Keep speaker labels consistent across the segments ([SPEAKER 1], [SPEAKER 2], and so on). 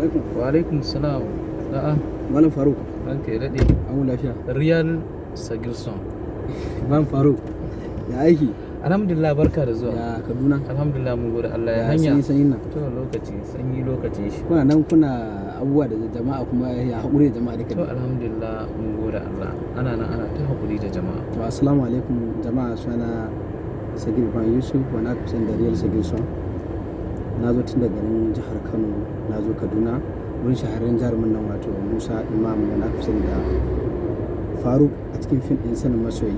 [SPEAKER 1] alaikum.
[SPEAKER 2] Wa alaikum salam. A'a.
[SPEAKER 1] Malam Faruk.
[SPEAKER 2] Ranka ya daɗe.
[SPEAKER 1] An lafiya.
[SPEAKER 2] Real Sagirson.
[SPEAKER 1] Malam Faruk. Ya aiki?
[SPEAKER 2] Alhamdulillah, barka da zuwa.
[SPEAKER 1] Ya Kaduna.
[SPEAKER 2] Alhamdulillah, mun gode Allah ya hanya.
[SPEAKER 1] Sanyi nan.
[SPEAKER 2] To sanyi lokacin shi.
[SPEAKER 1] Kuna nan kuna abubuwa da jama'a kuma ya haƙuri da jama'a duka.
[SPEAKER 2] To alhamdulillah, mun gode Allah. Ana nan ana ta haƙuri da jama'a.
[SPEAKER 1] To assalamu alaikum jama'a, suna Sagir Ibrahim Yusuf wani aka fi da Real Sagirson. Na zo tun daga garin jihar Kano, na zo Kaduna wurin shahararren jarumin nan wato Musa Imam wani aka fi da Faruk a cikin fim ɗin Sanin Masoyi,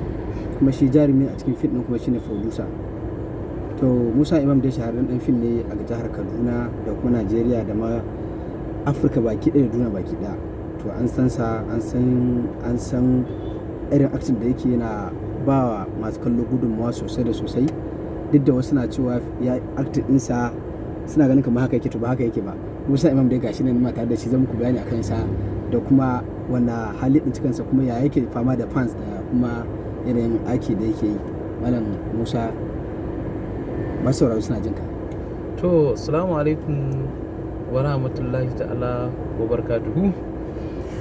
[SPEAKER 1] kuma shi jarumi a cikin fim ɗin kuma shine producer. To Musa Imam dai shahararren ɗan fim ne a jihar Kaduna da kuma Najeriya da ma Afirka baki ɗaya da duniya baki ɗaya. To an san sa, an san irin acting da yake yana ba masu kallo gudunmawa sosai da sosai, duk da wasu na cewa ya acting ɗinsa suna ganin kamar haka yake, to ba haka yake ba. Musa Imam dai gashi nan ma tare da shi zan muku bayani akan sa da kuma wannan hali din cikinsa, kuma ya yake fama da fans da kuma yanayin aiki da yake yi. Malam Musa, masu sauraro suna jinka.
[SPEAKER 2] To assalamu alaikum wa rahmatullahi ta'ala wa barakatuhu.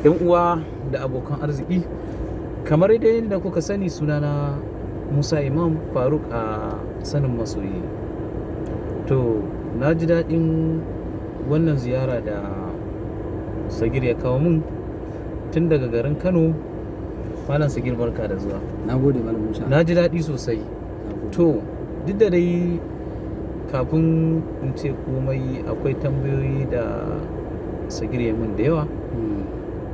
[SPEAKER 2] Yan uwa da abokan arziki, kamar dai yadda kuka sani, sunana Musa Imam Faruk a Sanin Masoyi. To na ji daɗin wannan ziyara da Sagir ya kawo mun tun daga garin Kano. Malam Sagir, barka da zuwa.
[SPEAKER 1] Na gode Malam Musa.
[SPEAKER 2] Na ji daɗi sosai. To duk da dai kafin in ce komai akwai tambayoyi da Sagir ya mun da yawa.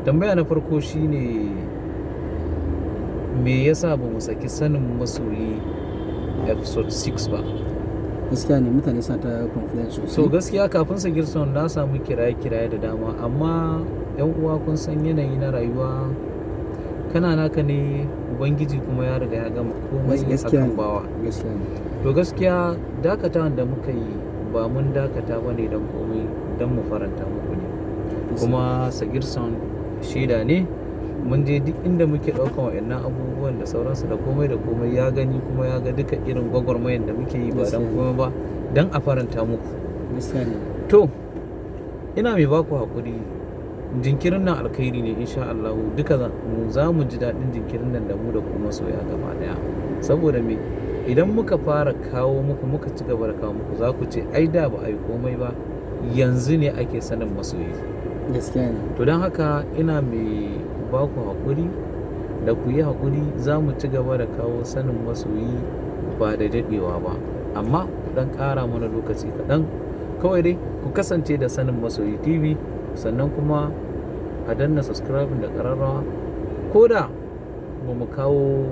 [SPEAKER 2] Tambaya na farko shine, me yasa ba mu saki Sanin Masoyi episode 6 ba?
[SPEAKER 1] Gaskiya ne mutane suna ta confidence sosai.
[SPEAKER 2] So gaskiya kafin Sagirson na samu kiraye-kiraye da dama, amma yan uwa kun san yanayi na rayuwa, kana naka ne, ubangiji kuma ya riga ya gama komai akan bawa.
[SPEAKER 1] Gaskiya ne.
[SPEAKER 2] To gaskiya dakatawan da muka yi ba mun dakata ba ne don komai, don mu faranta muku ne. Kuma Sagirson shaida ne, mun je duk inda muke ɗaukan wa'annan abubuwan da sauransu da komai ya gani, kuma ya ga duka irin gwagwarmayan da muke yi ba don komai ba, don a faranta muku. To ina mai baku haƙuri, jinkirin nan alkhairi ne insha Allah. Duka za mu ji daɗin jinkirin nan da mu da kuma soya gaba ɗaya, saboda me, idan muka fara kawo muku, muka ci gaba da kawo muku, za ku ce ai da ba a yi komai ba, yanzu ne ake sanin masoyi.
[SPEAKER 1] Gaskiya ne.
[SPEAKER 2] To don haka ina mai ba ku haƙuri da ku yi haƙuri, za mu ci gaba da kawo Sanin Masoyi ba da daɗewa ba, amma ku ɗan ƙara mana lokaci kaɗan. Kawai dai ku kasance da Sanin Masoyi TV, sannan kuma a danna subscribe da ƙararrawa. Ko da ba mu kawo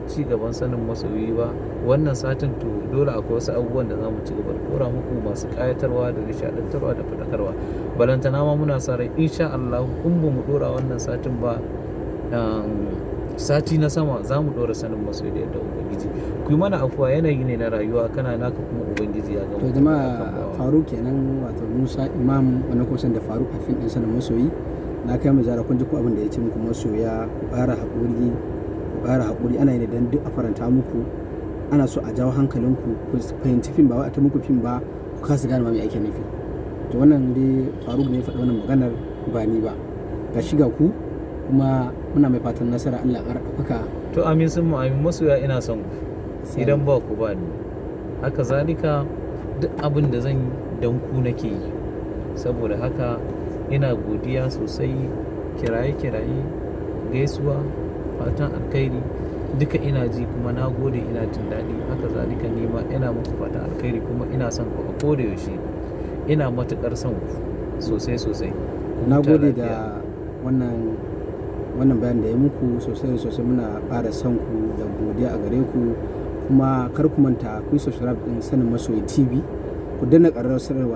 [SPEAKER 2] ci gaban Sanin Masoyi ba wannan satin, to dole akwai wasu abubuwan da za mu ci gaba da ɗora muku masu ƙayatarwa da nishaɗantarwa da faɗakarwa. Balantana ma muna sa rai insha Allah in ba mu ɗora wannan satin ba, sati na sama za mu ɗora Sanin Masoyi da yadda ubangiji. Ku yi mana afuwa, yanayi ne na rayuwa, kana naka kuma ubangiji ya gama.
[SPEAKER 1] To jama'a, Faruk kenan, wato Musa Imam wani kusan da Faruk a fim ɗin Sanin Masoyi. Na kai mu jara, kun ji ko abin da ya ce muku, masoya ku ƙara haƙuri, ana yi don duk a faranta muku. Ana so a jawo hankalinku ku fahimci fim, ba wai a ta muku fim ba ku kasa gane ma me ake nufi. To wannan dai Faruk ne ya faɗi wannan maganar, ba ni ba. Ga shiga ku, kuma muna mai fatan nasara, Allah ya ƙara ɗaukaka.
[SPEAKER 2] To amin sun mu amin. Masoya, ina son ku, idan ba ku ba ni. Haka zalika duk abin da zan yi don ku nake yi, saboda haka ina godiya sosai. Kiraye-kiraye, gaisuwa, fatan alkhairi duka ina ji, kuma na gode, ina jin daɗi. Haka zalika ni ma ina muku fatan alkhairi, kuma ina son ku a koda yaushe. Ina matuƙar son ku sosai.
[SPEAKER 1] Na gode da wannan bayan da ya muku sosai. Muna ƙara son ku da godiya a gare ku, kuma kar ku manta ku yi subscribe ɗin Sanin Masoyi TV, ku danna ƙararrawar sanarwa.